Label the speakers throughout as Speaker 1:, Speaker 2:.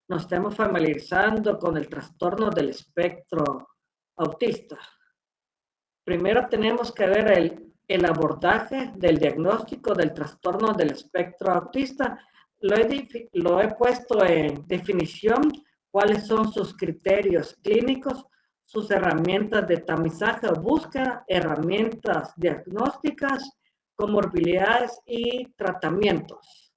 Speaker 1: nos estemos familiarizando con el trastorno del espectro autista. Primero tenemos que ver el abordaje del diagnóstico del trastorno del espectro autista. Lo he puesto en definición, cuáles son sus criterios clínicos, sus herramientas de tamizaje o búsqueda, herramientas diagnósticas, comorbilidades y tratamientos.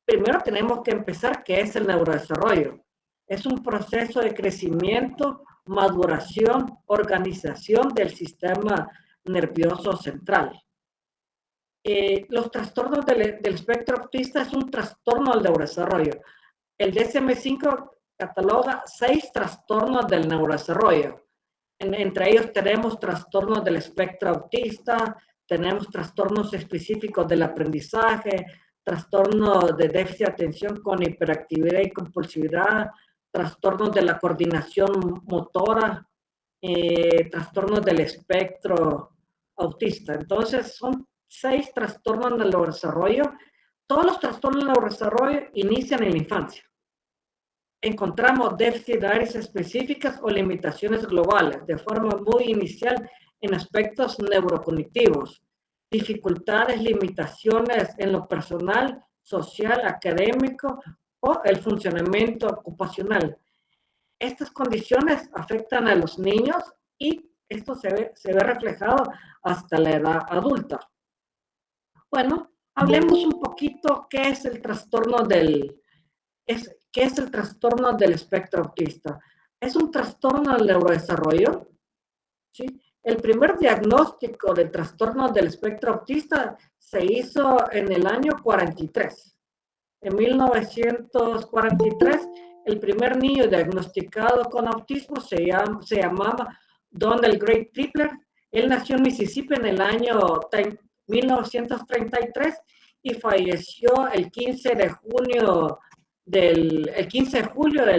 Speaker 1: Primero tenemos que empezar, ¿qué es el neurodesarrollo? Es un proceso de crecimiento, maduración, organización del sistema nervioso central. Los trastornos del espectro autista es un trastorno del neurodesarrollo. El DSM-5 cataloga 6 trastornos del neurodesarrollo. Entre ellos tenemos trastornos del espectro autista, tenemos trastornos específicos del aprendizaje, trastornos de déficit de atención con hiperactividad y compulsividad, trastornos de la coordinación motora, trastornos del espectro autista. Entonces, son 6 trastornos del neurodesarrollo. Todos los trastornos del neurodesarrollo inician en la infancia. Encontramos déficits de áreas específicas o limitaciones globales de forma muy inicial en aspectos neurocognitivos, dificultades, limitaciones en lo personal, social, académico o el funcionamiento ocupacional. Estas condiciones afectan a los niños y esto se ve reflejado hasta la edad adulta. Bueno, hablemos un poquito qué es el trastorno ¿qué es el trastorno del espectro autista? Es un trastorno del neurodesarrollo, ¿sí? El primer diagnóstico del trastorno del espectro autista se hizo en el año 43. En 1943, el primer niño diagnosticado con autismo se llamaba Donald Gray Tripler. Él nació en Mississippi en el año 1933 y falleció el 15 de julio del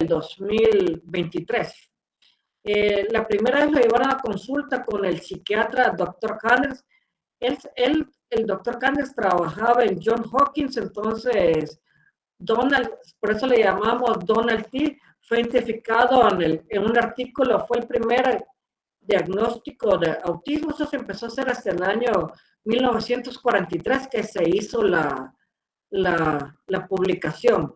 Speaker 1: 2023. La primera vez lo llevaron a consulta con el psiquiatra Dr. Canders. El Dr. Canders trabajaba en Johns Hopkins, entonces Donald, por eso le llamamos Donald T., fue identificado en un artículo, fue el primer diagnóstico de autismo. Eso se empezó a hacer hasta el año 1943 que se hizo la publicación.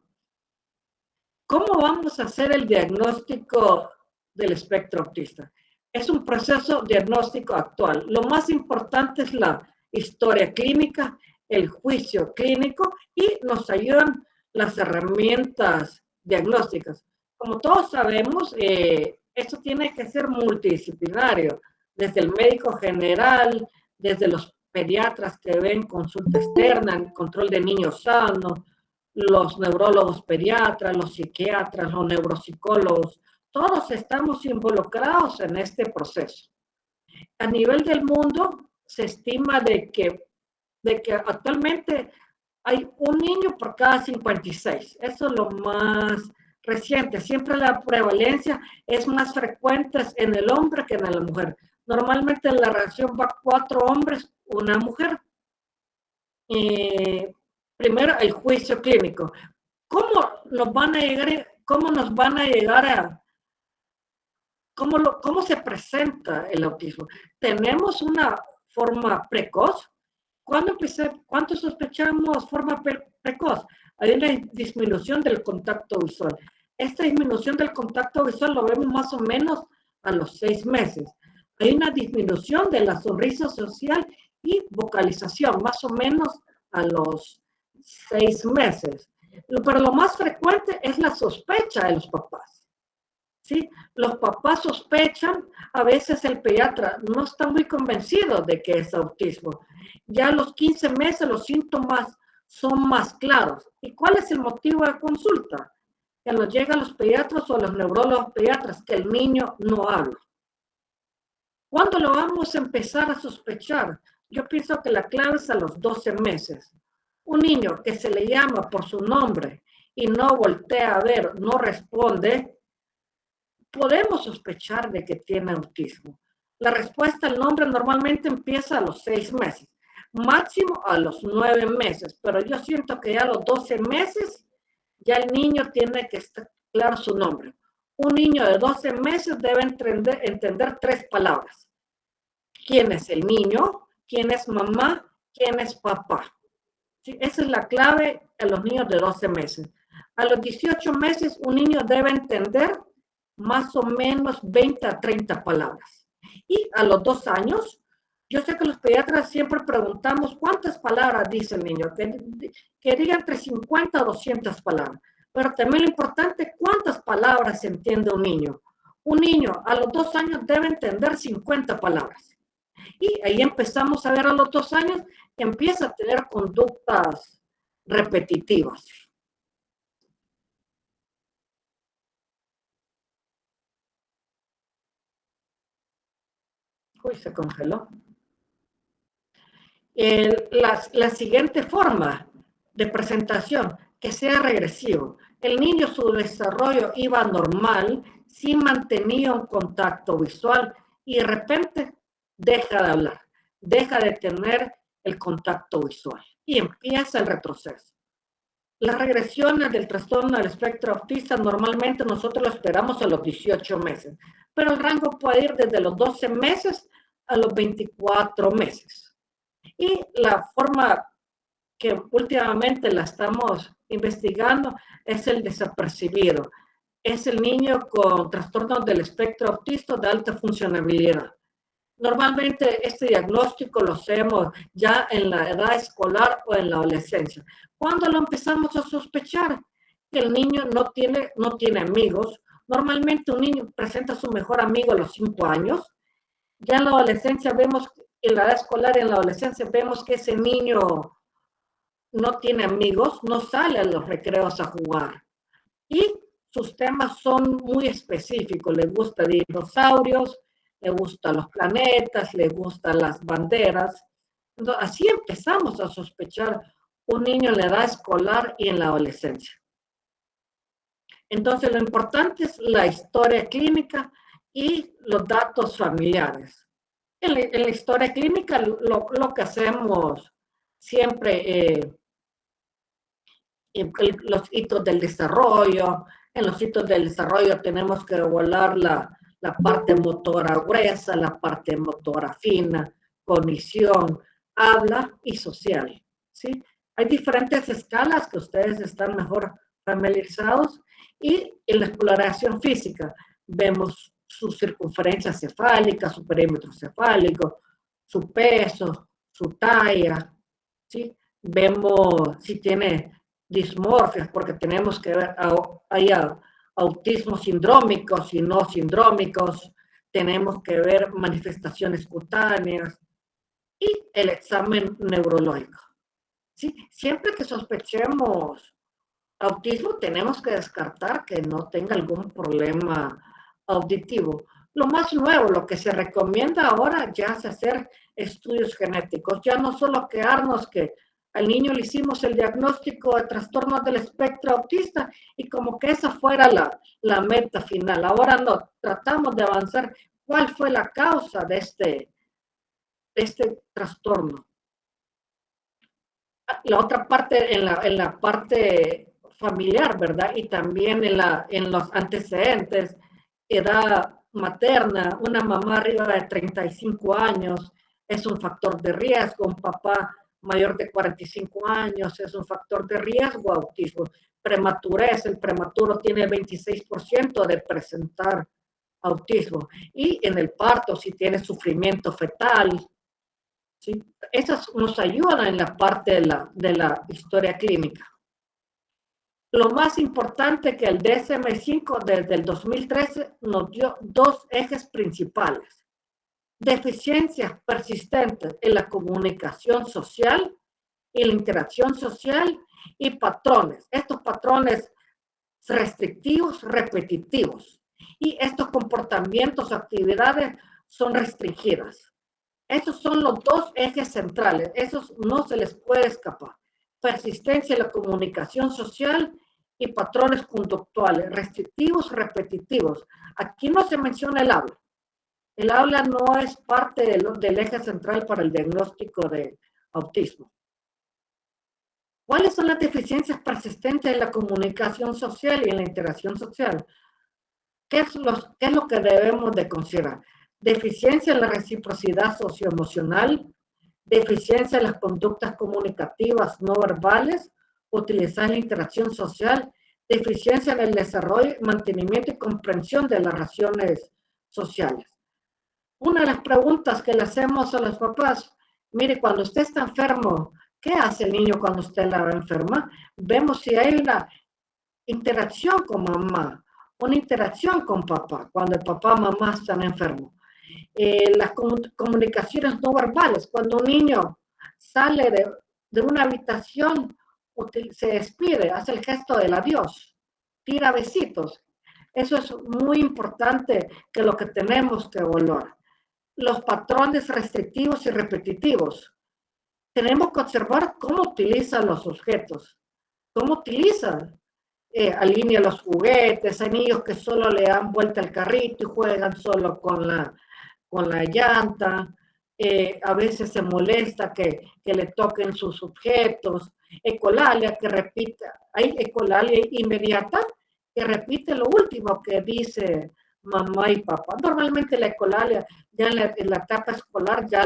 Speaker 1: ¿Cómo vamos a hacer el diagnóstico del espectro autista? Es un proceso diagnóstico actual. Lo más importante es la historia clínica, el juicio clínico y nos ayudan las herramientas diagnósticas. Como todos sabemos, esto tiene que ser multidisciplinario, desde el médico general, desde los pediatras que ven consulta externa, control de niños sanos, los neurólogos pediatras, los psiquiatras, los neuropsicólogos, todos estamos involucrados en este proceso. A nivel del mundo, se estima de que actualmente hay un niño por cada 56. Eso es lo más reciente. Siempre la prevalencia es más frecuente en el hombre que en la mujer. Normalmente la relación va 4 hombres, 1 mujer. Primero, el juicio clínico. ¿Cómo nos van a llegar a cómo se presenta el autismo? Tenemos una forma precoz. ¿Cuánto sospechamos forma precoz? Hay una disminución del contacto visual. Esta disminución del contacto visual lo vemos más o menos a los 6 meses. Hay una disminución de la sonrisa social y vocalización, más o menos a los 6 meses. Pero lo más frecuente es la sospecha de los papás. ¿Sí? Los papás sospechan, a veces el pediatra no está muy convencido de que es autismo. Ya a los 15 meses los síntomas son más claros. ¿Y cuál es el motivo de consulta? Que nos llegan los pediatras o los neurólogos pediatras, que el niño no habla. ¿Cuándo lo vamos a empezar a sospechar? Yo pienso que la clave es a los 12 meses. Un niño que se le llama por su nombre y no voltea a ver, no responde, podemos sospechar de que tiene autismo. La respuesta al nombre normalmente empieza a los 6 meses, máximo a los 9 meses, pero yo siento que ya a los 12 meses ya el niño tiene que estar claro su nombre. Un niño de 12 meses debe entender 3 palabras. ¿Quién es el niño? ¿Quién es mamá? ¿Quién es papá? ¿Sí? Esa es la clave a los niños de 12 meses. A los 18 meses, un niño debe entender más o menos 20 a 30 palabras. Y a los 2 años, yo sé que los pediatras siempre preguntamos cuántas palabras dice el niño, que diga entre 50 a 200 palabras. Pero también lo importante es cuántas palabras entiende un niño. Un niño a los 2 años debe entender 50 palabras. Y ahí empezamos a ver a los 2 años que empieza a tener conductas repetitivas. Uy, se congeló. La siguiente forma de presentación, que sea regresivo. El niño, su desarrollo iba normal, sí mantenía un contacto visual y de repente deja de hablar, deja de tener el contacto visual y empieza el retroceso. Las regresiones del trastorno del espectro autista normalmente nosotros lo esperamos a los 18 meses, pero el rango puede ir desde los 12 meses a los 24 meses. Y la forma que últimamente la estamos investigando es el desapercibido. Es el niño con trastornos del espectro autista de alta funcionalidad. Normalmente este diagnóstico lo hacemos ya en la edad escolar o en la adolescencia. ¿Cuándo lo empezamos a sospechar? Que el niño no tiene amigos. Normalmente un niño presenta a su mejor amigo a los 5 años. Ya en la adolescencia vemos, en la edad escolar y en la adolescencia vemos que ese niño no tiene amigos, no sale a los recreos a jugar. Y sus temas son muy específicos. Le gustan dinosaurios, le gustan los planetas, le gustan las banderas. Entonces, así empezamos a sospechar un niño en la edad escolar y en la adolescencia. Entonces, lo importante es la historia clínica y los datos familiares. En la historia clínica, lo que hacemos siempre, los hitos del desarrollo. En los hitos del desarrollo tenemos que evaluar la parte motora gruesa, la parte motora fina, cognición, habla y social. ¿Sí? Hay diferentes escalas que ustedes están mejor familiarizados y en la exploración física vemos su circunferencia cefálica, su perímetro cefálico, su peso, su talla, ¿sí? Vemos si tiene dismorfias, porque tenemos que ver, hay autismos sindrómicos y no sindrómicos, tenemos que ver manifestaciones cutáneas y el examen neurológico. ¿Sí? Siempre que sospechemos autismo, tenemos que descartar que no tenga algún problema auditivo. Lo más nuevo, lo que se recomienda ahora ya es hacer estudios genéticos, ya no solo quedarnos que al niño le hicimos el diagnóstico de trastorno del espectro autista y como que esa fuera la meta final. Ahora no, tratamos de avanzar cuál fue la causa de este trastorno. La otra parte, en la parte familiar, ¿verdad? Y también en los antecedentes, edad materna, una mamá arriba de 35 años es un factor de riesgo, un papá mayor de 45 años es un factor de riesgo autismo. Prematurez, el prematuro tiene el 26% de presentar autismo. Y en el parto, si tiene sufrimiento fetal, ¿sí? Esas nos ayudan en la parte de la historia clínica. Lo más importante que el DSM-5 desde el 2013 nos dio 2 ejes principales. Deficiencias persistentes en la comunicación social y la interacción social y patrones. Estos patrones restrictivos, repetitivos. Y estos comportamientos, actividades son restringidas. Esos son los 2 ejes centrales. Esos no se les puede escapar. Persistencia en la comunicación social y patrones conductuales, restrictivos, repetitivos. Aquí no se menciona el habla. El habla no es parte del eje central para el diagnóstico de autismo. ¿Cuáles son las deficiencias persistentes en la comunicación social y en la interacción social? ¿Qué es lo que debemos de considerar? Deficiencia en la reciprocidad socioemocional, deficiencia en las conductas comunicativas no verbales, utilizar la interacción social, deficiencia en el desarrollo, mantenimiento y comprensión de las relaciones sociales. Una de las preguntas que le hacemos a los papás, mire, cuando usted está enfermo, ¿qué hace el niño cuando usted la ve enferma? Vemos si hay una interacción con mamá, una interacción con papá, cuando el papá o mamá están enfermos. Las comunicaciones no verbales, cuando un niño sale de una habitación, se despide, hace el gesto del adiós, tira besitos. Eso es muy importante, que lo que tenemos que evaluar. Los patrones restrictivos y repetitivos. Tenemos que observar cómo utilizan los objetos, cómo utilizan, alinea los juguetes. Hay niños que solo le dan vuelta al carrito y juegan solo con la llanta. A veces se molesta que le toquen sus objetos. Ecolalia que repite, hay ecolalia inmediata que repite lo último que dice mamá y papá. Normalmente la ecolalia ya en la etapa escolar ya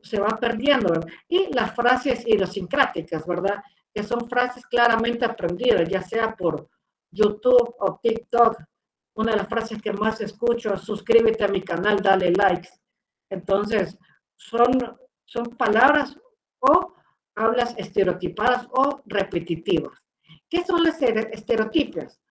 Speaker 1: se va perdiendo, ¿verdad? Y las frases idiosincráticas, ¿verdad? Que son frases claramente aprendidas, ya sea por YouTube o TikTok. Una de las frases que más escucho es: suscríbete a mi canal, dale likes. Entonces, son palabras o hablas estereotipadas o repetitivas. ¿Qué son las estereotipias?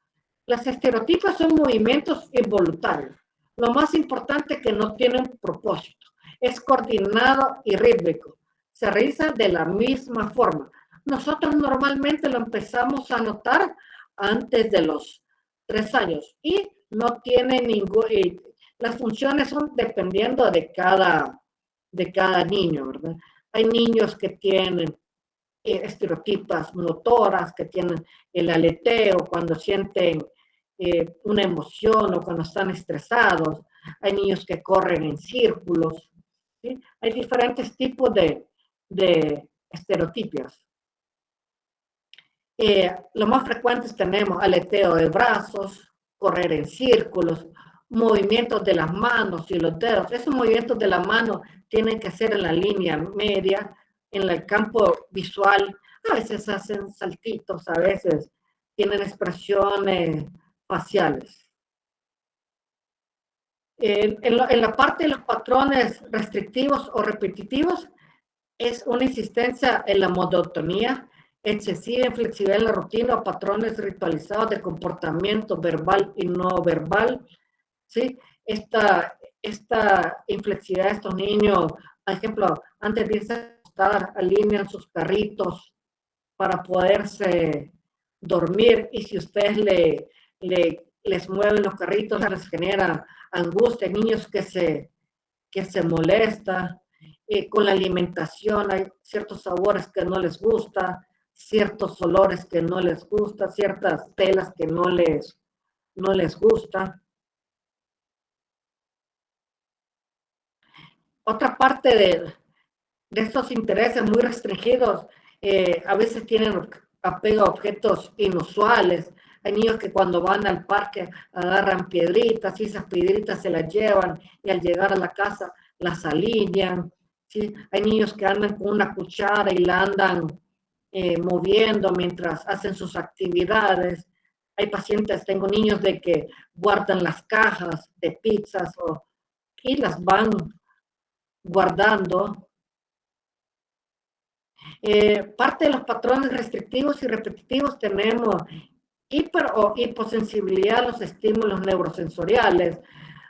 Speaker 1: Las estereotipias son movimientos involuntarios. Lo más importante es que no tienen propósito. Es coordinado y rítmico. Se realiza de la misma forma. Nosotros normalmente lo empezamos a notar antes de los 3 años y no tiene ningún... las funciones son dependiendo de cada niño, ¿verdad? Hay niños que tienen estereotipas motoras, que tienen el aleteo cuando sienten una emoción o cuando están estresados. Hay niños que corren en círculos, ¿sí? Hay diferentes tipos de estereotipias. Lo más frecuentes tenemos aleteo de brazos, correr en círculos, movimientos de las manos y los dedos. Esos movimientos de la mano tienen que ser en la línea media, en el campo visual. A veces hacen saltitos, a veces tienen expresiones faciales. En la parte de los patrones restrictivos o repetitivos, es una insistencia en la monotonía, excesiva inflexibilidad en la rutina o patrones ritualizados de comportamiento verbal y no verbal, ¿sí? Esta inflexibilidad de estos niños, por ejemplo, antes de irse a acostar, alinean sus carritos para poderse dormir, y si ustedes les mueven los carritos, les genera angustia. Niños que se molestan. Con la alimentación hay ciertos sabores que no les gusta, ciertos olores que no les gusta, ciertas telas que no les gusta. Otra parte de estos intereses muy restringidos, a veces tienen apego a objetos inusuales. Hay niños que cuando van al parque agarran piedritas y esas piedritas se las llevan y al llegar a la casa las alinean, ¿sí? Hay niños que andan con una cuchara y la andan moviendo mientras hacen sus actividades. Hay pacientes, tengo niños de que guardan las cajas de pizzas y las van guardando. Parte de los patrones restrictivos y repetitivos tenemos hiper o hiposensibilidad a los estímulos neurosensoriales.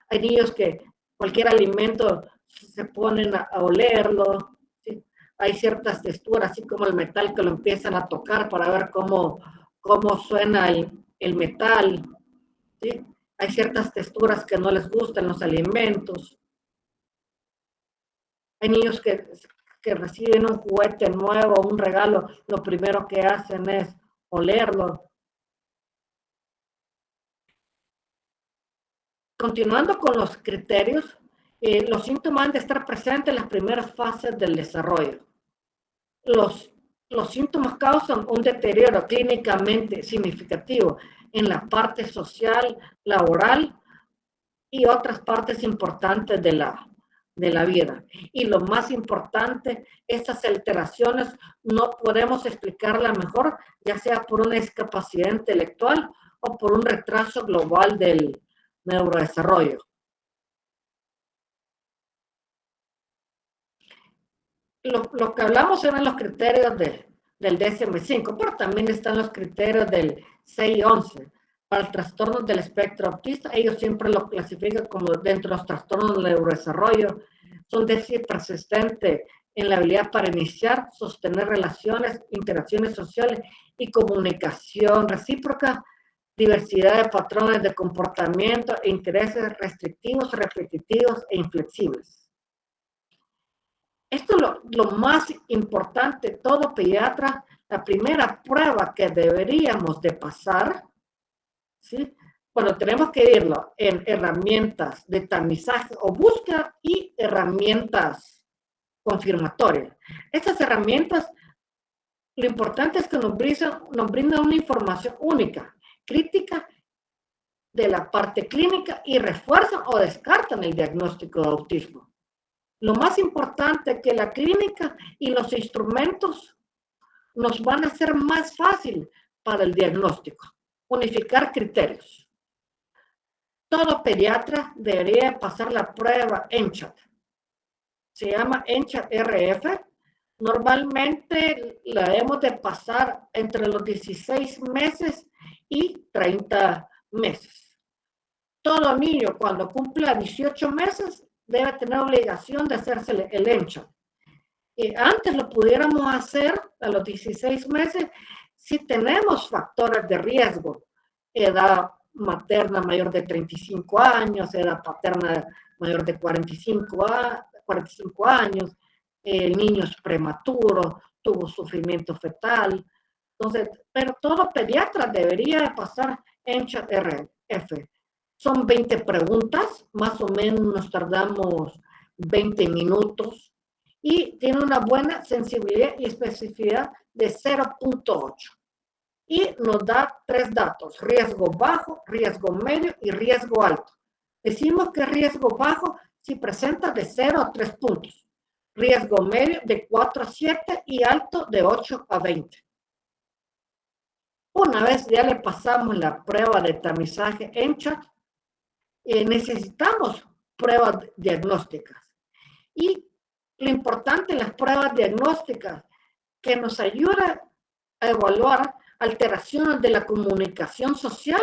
Speaker 1: Hay niños que cualquier alimento se ponen a olerlo, ¿sí? Hay ciertas texturas, así como el metal, que lo empiezan a tocar para ver cómo suena el metal, ¿sí? Hay ciertas texturas que no les gustan los alimentos. Hay niños que reciben un juguete nuevo, un regalo, lo primero que hacen es olerlo. Continuando con los criterios, los síntomas han de estar presentes en las primeras fases del desarrollo. Los los síntomas causan un deterioro clínicamente significativo en la parte social, laboral y otras partes importantes de la vida. Y lo más importante, estas alteraciones no podemos explicarlas mejor, ya sea por una discapacidad intelectual o por un retraso global del neurodesarrollo. Lo que hablamos eran los criterios del DSM-5, pero también están los criterios del 6-11. Para el trastorno del espectro autista, ellos siempre lo clasifican como dentro de los trastornos del neurodesarrollo. Son déficit persistente en la habilidad para iniciar, sostener relaciones, interacciones sociales y comunicación recíproca, diversidad de patrones de comportamiento e intereses restrictivos, repetitivos e inflexibles. Esto es lo más importante, todo pediatra, la primera prueba que deberíamos de pasar, ¿sí? Bueno, tenemos que irlo en herramientas de tamizaje o búsqueda y herramientas confirmatorias. Estas herramientas, lo importante es que nos brindan una información única, crítica de la parte clínica y refuerzan o descartan el diagnóstico de autismo. Lo más importante es que la clínica y los instrumentos nos van a hacer más fácil para el diagnóstico. Unificar criterios. Todo pediatra debería pasar la prueba ENCHAT. Se llama ENCHAT-RF. Normalmente la hemos de pasar entre los 16 meses y 30 meses. Todo niño cuando cumpla 18 meses debe tener obligación de hacerse el ENCHAT. Antes lo pudiéramos hacer a los 16 meses si tenemos factores de riesgo, edad materna mayor de 35 años, edad paterna mayor de 45 años, el niño es prematuro, tuvo sufrimiento fetal. Entonces, pero todo pediatra debería pasar ENCHAT-RF. Son 20 preguntas, más o menos nos tardamos 20 minutos y tiene una buena sensibilidad y especificidad de 0.8. Y nos da 3 datos, riesgo bajo, riesgo medio y riesgo alto. Decimos que riesgo bajo si presenta de 0 a 3 puntos, riesgo medio de 4 a 7 y alto de 8 a 20. Una vez ya le pasamos la prueba de tamizaje ENCHAT, necesitamos pruebas diagnósticas. Y lo importante en las pruebas diagnósticas, que nos ayuda a evaluar alteraciones de la comunicación social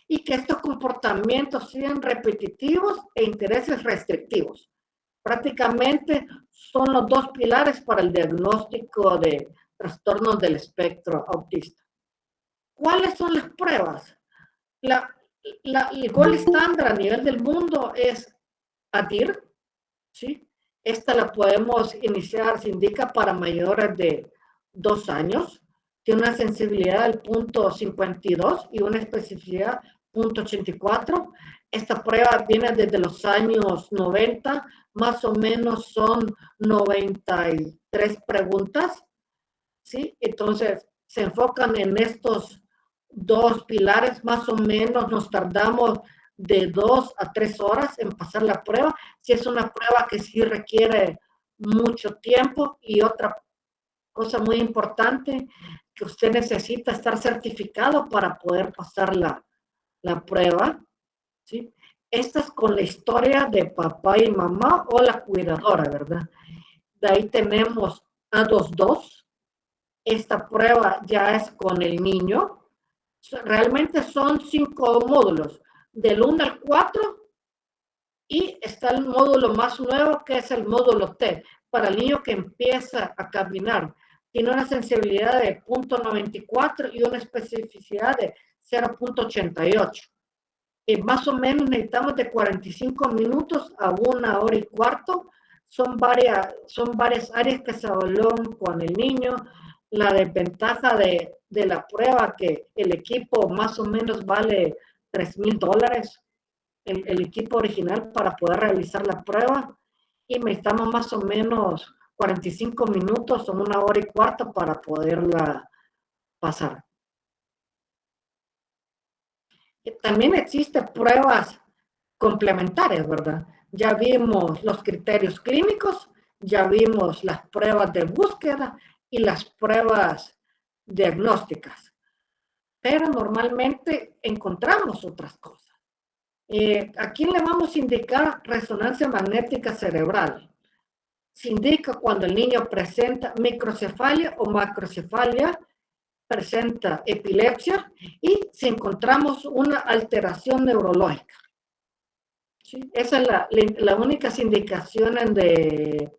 Speaker 1: y que estos comportamientos sean repetitivos e intereses restrictivos. Prácticamente son los 2 pilares para el diagnóstico de trastornos del espectro autista. ¿Cuáles son las pruebas? El gold estándar a nivel del mundo es ADIR, ¿sí? Esta la podemos iniciar, se indica para mayores de 2 años. Tiene una sensibilidad del 0.52 y una especificidad 0.84. Esta prueba viene desde los años 90, más o menos son 93 preguntas, ¿sí? Entonces, se enfocan en estos 2 pilares, más o menos nos tardamos de 2 a 3 horas en pasar la prueba, si es una prueba que sí requiere mucho tiempo. Y otra cosa muy importante, que usted necesita estar certificado para poder pasar la prueba, ¿sí? Esta es con la historia de papá y mamá o la cuidadora, ¿verdad? De ahí tenemos A22. Esta prueba ya es con el niño. Realmente son 5 módulos, del 1 al 4, y está el módulo más nuevo que es el módulo T, para el niño que empieza a caminar. Tiene una sensibilidad de 0.94 y una especificidad de 0.88. Más o menos necesitamos de 45 minutos a 1 hora y cuarto. Son varias áreas que se evalúan con el niño. La desventaja de la prueba, que el equipo más o menos vale $3,000, el equipo original para poder realizar la prueba, y necesitamos más o menos 45 minutos o 1 hora y cuarto para poderla pasar. También existen pruebas complementarias, ¿verdad? Ya vimos los criterios clínicos, ya vimos las pruebas de búsqueda y las pruebas diagnósticas, pero normalmente encontramos otras cosas. ¿A quién le vamos a indicar resonancia magnética cerebral? Se indica cuando el niño presenta microcefalia o macrocefalia, presenta epilepsia y si encontramos una alteración neurológica. ¿Sí? Esa es la única indicación de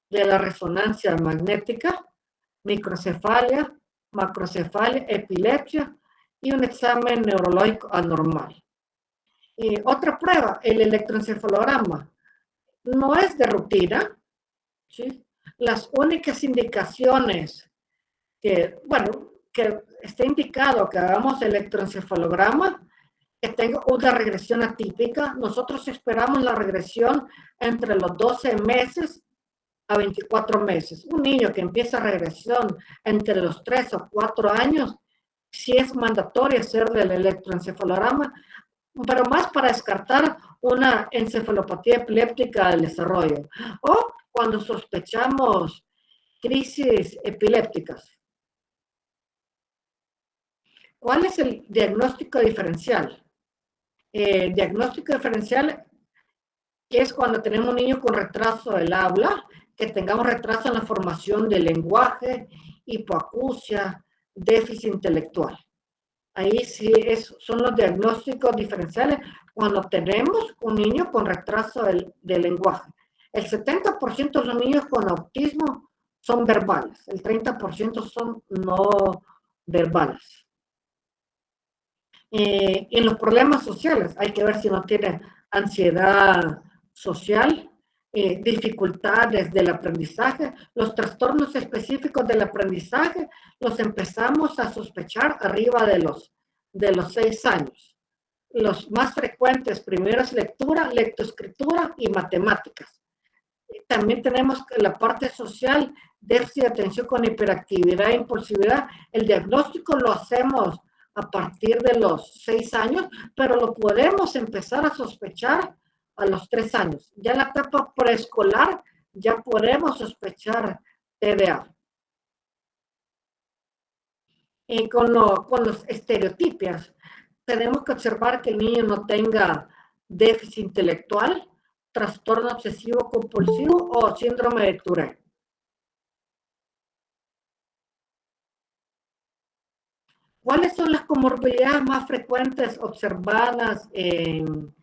Speaker 1: la resonancia magnética: microcefalia, macrocefalia, epilepsia y un examen neurológico anormal. Otra prueba, el electroencefalograma. No es de rutina, ¿sí? Las únicas indicaciones que esté indicado que hagamos electroencefalograma, que tenga una regresión atípica. Nosotros esperamos la regresión entre los 12 meses a 24 meses. Un niño que empieza regresión entre los 3 o 4 años, sí es mandatorio hacerle el electroencefalograma, pero más para descartar una encefalopatía epiléptica del desarrollo o cuando sospechamos crisis epilépticas. ¿Cuál es el diagnóstico diferencial? Diagnóstico diferencial es cuando tenemos un niño con retraso del habla, que tengamos retraso en la formación del lenguaje, hipoacusia, déficit intelectual. Ahí sí son los diagnósticos diferenciales cuando tenemos un niño con retraso del lenguaje. El 70% de los niños con autismo son verbales, el 30% son no verbales. En los problemas sociales hay que ver si no tiene ansiedad social, dificultades del aprendizaje. Los trastornos específicos del aprendizaje los empezamos a sospechar arriba de los 6 años. Los más frecuentes primero es lectura, lectoescritura y matemáticas. También tenemos la parte social, déficit de atención con hiperactividad e impulsividad. El diagnóstico lo hacemos a partir de los 6 años, pero lo podemos empezar a sospechar a los 3 años. Ya en la etapa preescolar ya podemos sospechar TDA. Y con los estereotipos, tenemos que observar que el niño no tenga déficit intelectual, trastorno obsesivo compulsivo o síndrome de Tourette. ¿Cuáles son las comorbilidades más frecuentes observadas en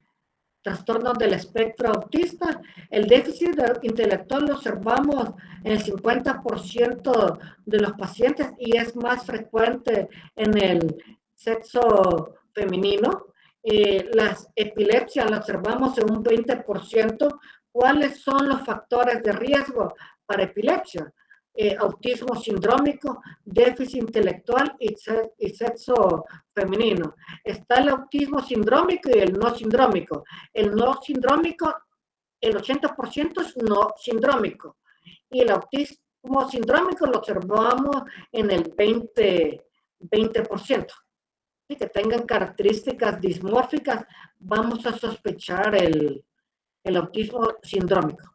Speaker 1: trastornos del espectro autista? El déficit intelectual lo observamos en el 50% de los pacientes y es más frecuente en el sexo femenino. Las epilepsias las observamos en un 20%. ¿Cuáles son los factores de riesgo para epilepsia? Autismo sindrómico, déficit intelectual y sexo femenino. Está el autismo sindrómico y el no sindrómico. El no sindrómico, el 80% es no sindrómico. Y el autismo sindrómico lo observamos en el 20%. Y que tengan características dismórficas, vamos a sospechar el autismo sindrómico.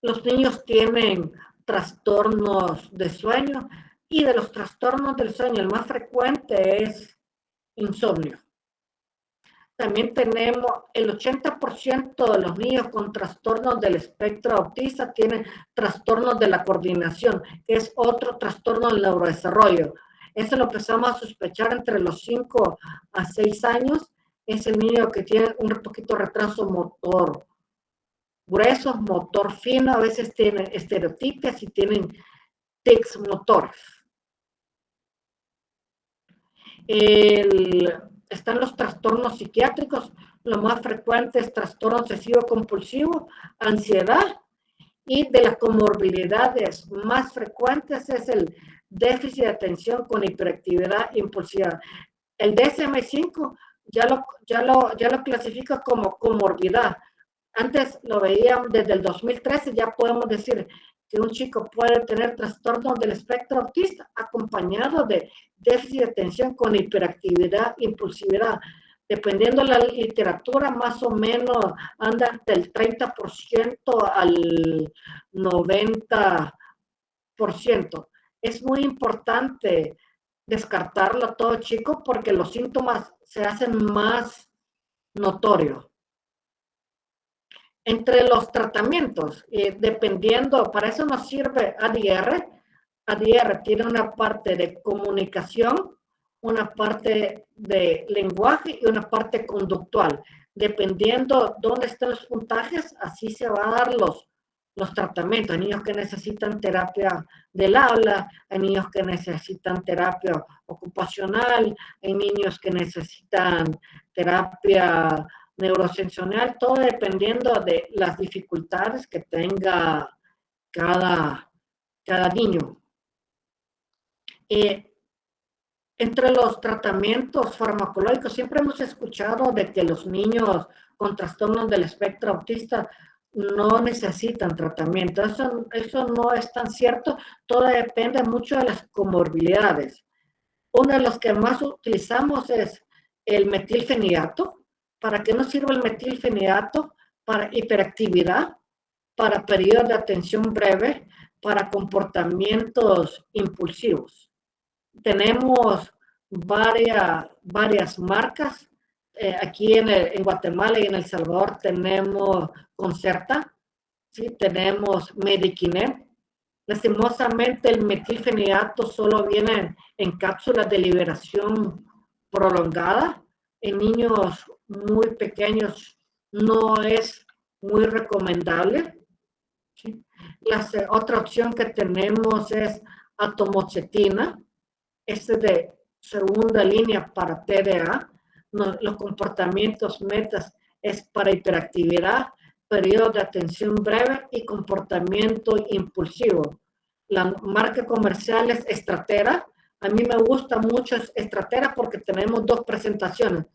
Speaker 1: Los niños tienen trastornos de sueño y de los trastornos del sueño el más frecuente es insomnio. También tenemos el 80% de los niños con trastornos del espectro autista tienen trastornos de la coordinación, que es otro trastorno del neurodesarrollo. Eso lo empezamos a sospechar entre los 5 a 6 años. Es el niño que tiene un poquito de retraso motor grueso, motor fino, a veces tienen estereotipias y tienen tics motores. Están los trastornos psiquiátricos, lo más frecuente es trastorno obsesivo compulsivo, ansiedad, y de las comorbilidades más frecuentes es el déficit de atención con hiperactividad impulsiva. El DSM-5 ya lo clasifica como comorbidad, Antes lo veían desde el 2013, ya podemos decir que un chico puede tener trastornos del espectro autista acompañado de déficit de atención con hiperactividad, impulsividad. Dependiendo de la literatura, más o menos anda del 30% al 90%. Es muy importante descartarlo a todo chico porque los síntomas se hacen más notorios. Entre los tratamientos, dependiendo, para eso nos sirve ADR. ADR tiene una parte de comunicación, una parte de lenguaje y una parte conductual. Dependiendo dónde estén los puntajes, así se van a dar los tratamientos. Hay niños que necesitan terapia del habla, hay niños que necesitan terapia ocupacional, hay niños que necesitan terapia neurosensorial, todo dependiendo de las dificultades que tenga cada niño. Entre los tratamientos farmacológicos, siempre hemos escuchado de que los niños con trastornos del espectro autista no necesitan tratamiento. Eso no es tan cierto, todo depende mucho de las comorbilidades. Uno de los que más utilizamos es el metilfenidato. ¿Para qué nos sirve el metilfenidato? Para hiperactividad, para periodos de atención breve, para comportamientos impulsivos. Tenemos varias marcas. Aquí en Guatemala y en El Salvador tenemos Concerta, ¿sí? Tenemos Mediquinet. Lastimosamente el metilfenidato solo viene en cápsulas de liberación prolongada. En niños muy pequeños no es muy recomendable. ¿Sí? Otra opción que tenemos es atomoxetina. Este es de segunda línea para TDA. Los comportamientos metas es para hiperactividad, periodo de atención breve y comportamiento impulsivo. La marca comercial es Estratera. A mí me gusta mucho Estratera porque tenemos dos presentaciones.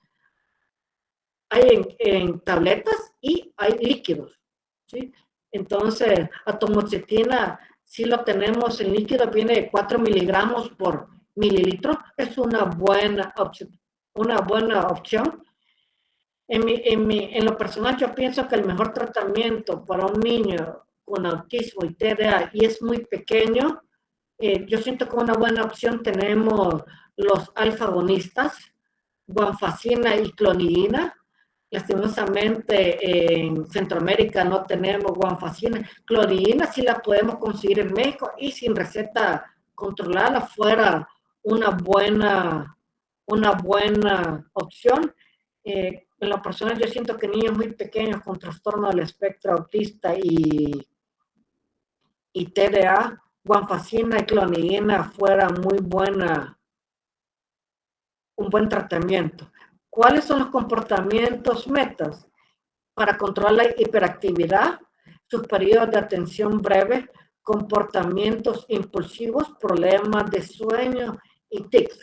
Speaker 1: Hay en tabletas y hay líquidos, ¿sí? Entonces, atomoxetina, si lo tenemos en líquido, viene de 4 miligramos por mililitro. Es una buena opción. En lo personal, yo pienso que el mejor tratamiento para un niño con autismo y TDA y es muy pequeño, yo siento que una buena opción tenemos los alfa-agonistas, guanfacina y clonidina. Lastimosamente en Centroamérica no tenemos guanfacina. Clonidina sí la podemos conseguir en México y sin receta controlada fuera una buena opción. En lo personal yo siento que niños muy pequeños con trastorno del espectro autista y TDA, guanfacina y clonidina fuera un buen tratamiento. ¿Cuáles son los comportamientos metas? Para controlar la hiperactividad, sus periodos de atención breve, comportamientos impulsivos, problemas de sueño y tics.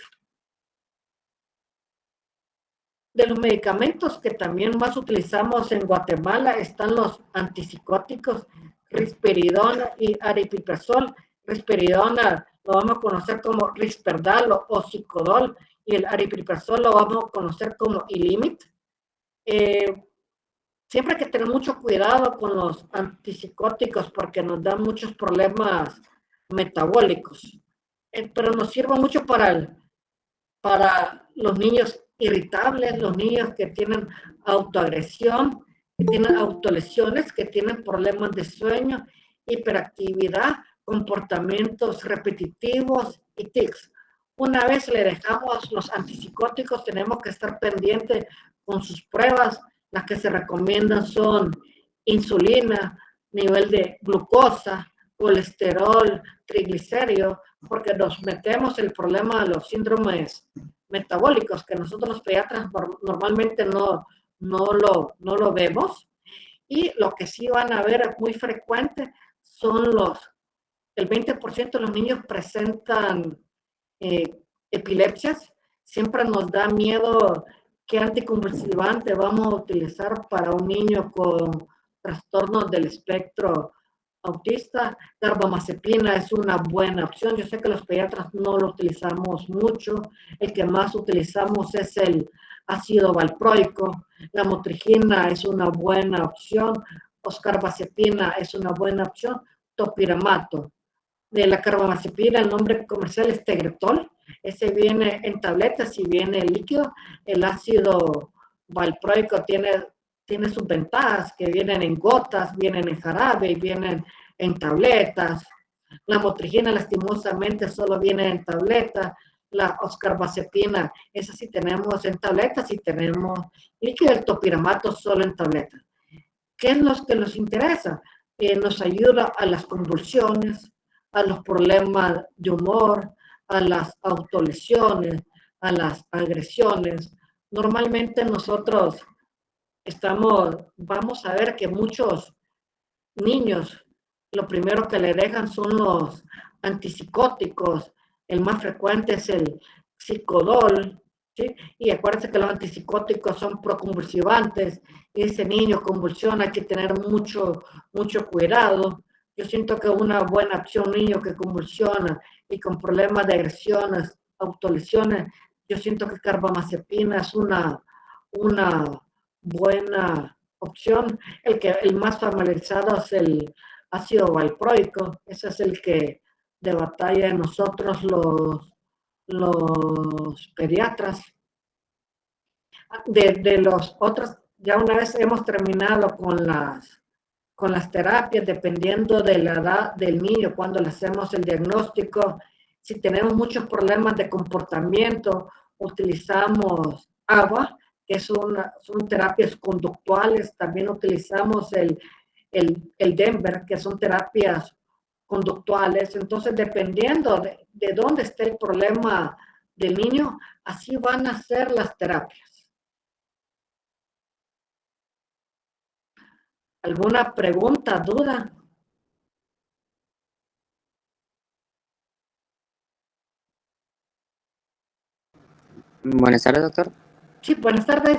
Speaker 1: De los medicamentos que también más utilizamos en Guatemala están los antipsicóticos, risperidona y aripiprazol. Risperidona lo vamos a conocer como Risperdal o Psicodol y el aripiprazol lo vamos a conocer como Ilimit. Siempre hay que tener mucho cuidado con los antipsicóticos porque nos dan muchos problemas metabólicos, pero nos sirve mucho para los niños irritables, los niños que tienen autoagresión, que tienen autolesiones, que tienen problemas de sueño, hiperactividad, comportamientos repetitivos y tics. Una vez le dejamos los antipsicóticos, tenemos que estar pendientes con sus pruebas. Las que se recomiendan son insulina, nivel de glucosa, colesterol, triglicéridos, porque nos metemos el problema de los síndromes metabólicos que nosotros los pediatras normalmente no lo vemos. Y lo que sí van a ver muy frecuente son el 20% de los niños presentan epilepsias. Siempre nos da miedo qué anticonvulsivante vamos a utilizar para un niño con trastornos del espectro autista, carbamazepina es una buena opción. Yo sé que los pediatras no lo utilizamos mucho. El que más utilizamos es el ácido valproico. La motrigina es una buena opción. Oscarbazepina es una buena opción. Topiramato. De la carbamazepina, el nombre comercial es Tegretol. Ese viene en tabletas y viene líquido. El ácido valproico tiene sus ventajas, que vienen en gotas, vienen en jarabe y vienen en tabletas. La motrigina, lastimosamente, solo viene en tabletas. La oscarbazepina, esa sí tenemos en tabletas y tenemos líquido. El topiramato solo en tabletas. ¿Qué es lo que nos interesa? Nos ayuda a las convulsiones, a los problemas de humor, a las autolesiones, a las agresiones. Normalmente nosotros vamos a ver que muchos niños, lo primero que le dejan son los antipsicóticos. El más frecuente es el psicodol, ¿sí? Y acuérdense que los antipsicóticos son proconvulsivantes, y ese niño convulsiona, hay que tener mucho cuidado. Yo siento que una buena opción, un niño que convulsiona y con problemas de agresiones, autolesiones, yo siento que carbamazepina es una buena opción. El más familiarizado es el ácido valproico. Ese es el que de batalla de nosotros los pediatras. De los otros, ya una vez hemos terminado con las terapias, dependiendo de la edad del niño, cuando le hacemos el diagnóstico. Si tenemos muchos problemas de comportamiento, utilizamos agua, que son terapias conductuales. También utilizamos el Denver, que son terapias conductuales. Entonces, dependiendo de dónde esté el problema del niño, así van a ser las terapias. ¿Alguna pregunta, duda?
Speaker 2: Buenas tardes, doctor.
Speaker 1: Sí, buenas tardes.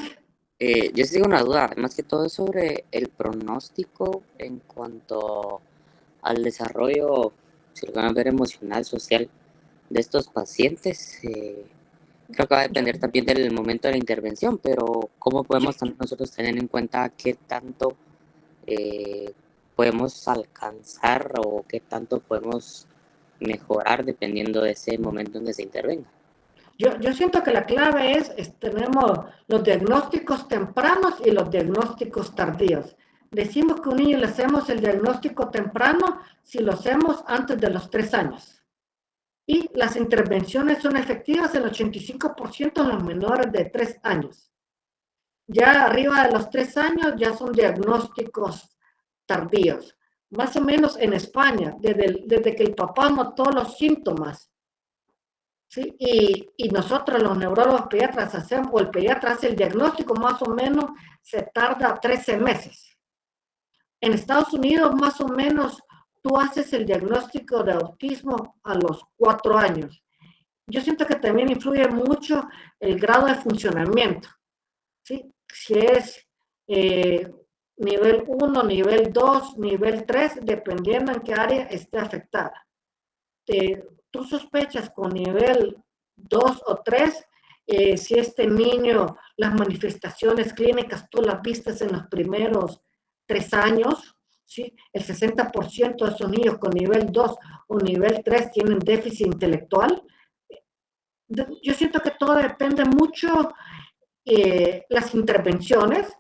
Speaker 2: Yo sí tengo una duda, más que todo sobre el pronóstico en cuanto al desarrollo, si lo van a ver, emocional, social de estos pacientes. Creo que va a depender también del momento de la intervención, pero ¿cómo podemos nosotros tener en cuenta qué tanto podemos alcanzar o qué tanto podemos mejorar dependiendo de ese momento en que se intervenga?
Speaker 1: Yo siento que la clave tenemos los diagnósticos tempranos y los diagnósticos tardíos. Decimos que a un niño le hacemos el diagnóstico temprano si lo hacemos antes de los 3 años. Y las intervenciones son efectivas en el 85% en los menores de 3 años. Ya arriba de los 3 años ya son diagnósticos tardíos. Más o menos en España, desde que el papá notó los síntomas, ¿sí? Y nosotros los neurólogos pediatras hacemos, o el pediatra hace el diagnóstico, más o menos se tarda 13 meses. En Estados Unidos, más o menos, tú haces el diagnóstico de autismo a los 4 años. Yo siento que también influye mucho el grado de funcionamiento, ¿sí? Si es nivel 1, nivel 2, nivel 3, dependiendo en qué área esté afectada. Tú sospechas con nivel 2 o 3, si este niño, las manifestaciones clínicas, tú las vistes en los primeros 3 años, ¿sí? El 60% de esos niños con nivel 2 o nivel 3 tienen déficit intelectual. Yo siento que todo depende mucho las intervenciones.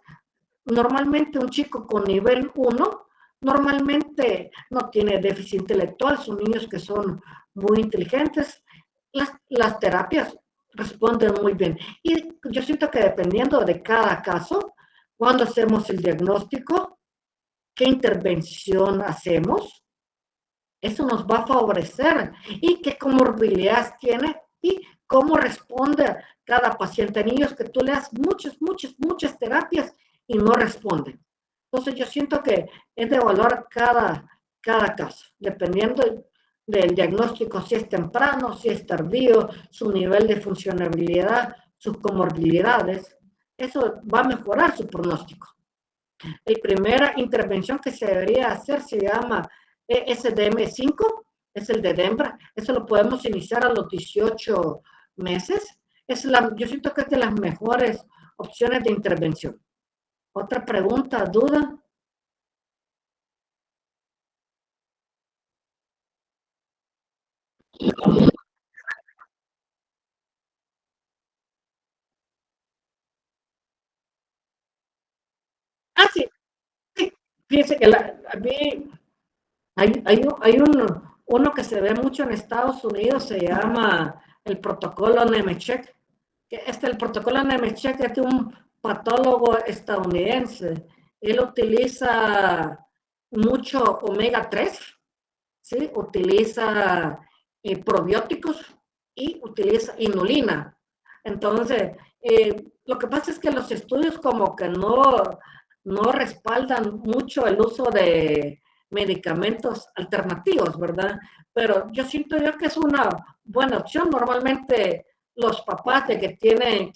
Speaker 1: Normalmente un chico con nivel 1 normalmente no tiene déficit intelectual, son niños que son muy inteligentes. Las terapias responden muy bien. Y yo siento que dependiendo de cada caso, cuando hacemos el diagnóstico, qué intervención hacemos, eso nos va a favorecer y qué comorbilidades tiene y cómo responde cada paciente. Niños que tú le das muchas terapias y no responden. Entonces yo siento que es de evaluar cada caso, dependiendo del diagnóstico, si es temprano, si es tardío, su nivel de funcionabilidad, sus comorbilidades. Eso va a mejorar su pronóstico. La primera intervención que se debería hacer se llama ESDM5, es el de Denver. Eso lo podemos iniciar a los 18 meses. Yo siento que es de las mejores opciones de intervención. ¿Otra pregunta, duda? Ah, sí, sí. Fíjense que a mí hay uno que se ve mucho en Estados Unidos, se llama el protocolo Nemetschek. El protocolo Nemetschek es de un patólogo estadounidense. Él utiliza mucho omega 3, ¿sí? Utiliza probióticos y utiliza inulina. Entonces, lo que pasa es que los estudios como que no respaldan mucho el uso de medicamentos alternativos, ¿verdad? Pero yo siento yo que es una buena opción. Normalmente los papás de que tienen,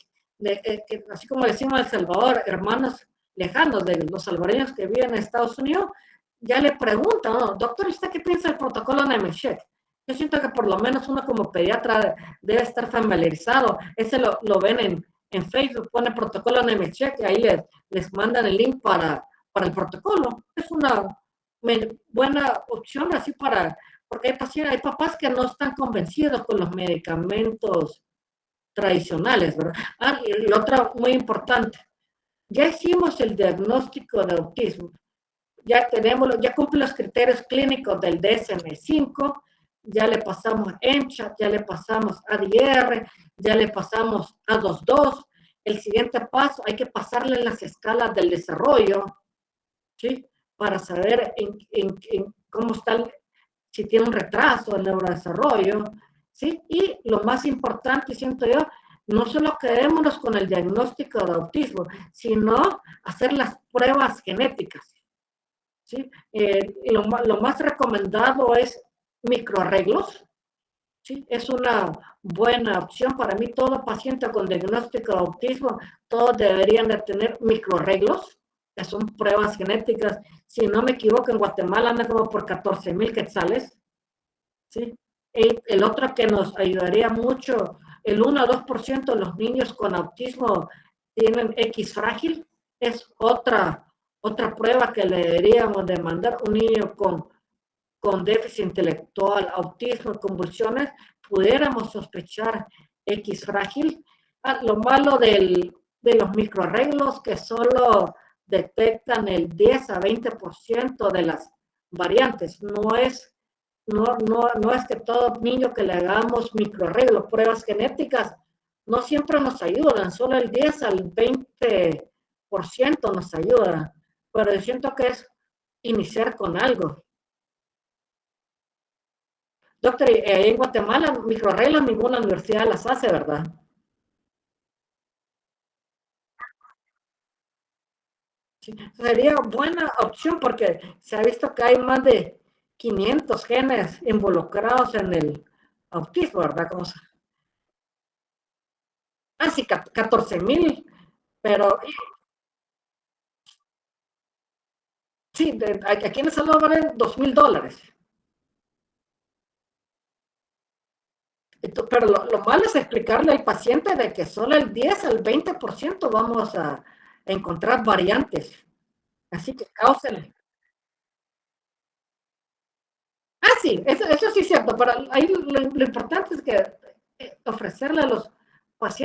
Speaker 1: así como decimos en El Salvador, hermanos lejanos de los salvadoreños que viven en Estados Unidos, ya le preguntan, ¿no? Doctor, ¿usted qué piensa del protocolo Nemetschek? Yo siento que por lo menos uno como pediatra debe estar familiarizado. Ese lo ven en Facebook, pone protocolo Nemetschek y ahí les mandan el link para el protocolo. Es una buena opción así porque hay papás que no están convencidos con los medicamentos tradicionales, ¿verdad? Ah, y otra muy importante, ya hicimos el diagnóstico de autismo, ya cumple los criterios clínicos del DSM-5, ya le pasamos ENCHA, ya le pasamos ADR, ya le pasamos A22. El siguiente paso, hay que pasarle las escalas del desarrollo, ¿sí? Para saber cómo está, si tiene un retraso en el neurodesarrollo, ¿sí? Y lo más importante, siento yo, no solo quedémonos con el diagnóstico de autismo, sino hacer las pruebas genéticas. ¿Sí? Lo más recomendado es microarreglos. ¿Sí? Es una buena opción para mí. Todo paciente con diagnóstico de autismo, todos deberían de tener microarreglos, que son pruebas genéticas. Si no me equivoco, en Guatemala anda como por 14,000 quetzales. ¿Sí? El otro que nos ayudaría mucho, el 1 o 2% de los niños con autismo tienen X frágil, es otra prueba que le deberíamos de mandar. Un niño con déficit intelectual, autismo, convulsiones, pudiéramos sospechar X frágil. Lo malo de los microarreglos que solo detectan el 10 a 20% de las variantes. No es que todo niño que le hagamos microarreglos, pruebas genéticas, no siempre nos ayudan, solo el 10 al 20% nos ayuda, pero yo siento que es iniciar con algo. Doctor, en Guatemala microarreglos ninguna universidad las hace, ¿verdad? Sí, sería buena opción porque se ha visto que hay más de 500 genes involucrados en el autismo, ¿verdad? Sí, 14,000, pero sí, aquí en El Salvador valen $2,000. Pero lo malo es explicarle al paciente de que solo el 10 al 20% vamos a encontrar variantes. Así que causen. Sí, eso sí es cierto, pero ahí lo importante es que ofrecerle a los pacientes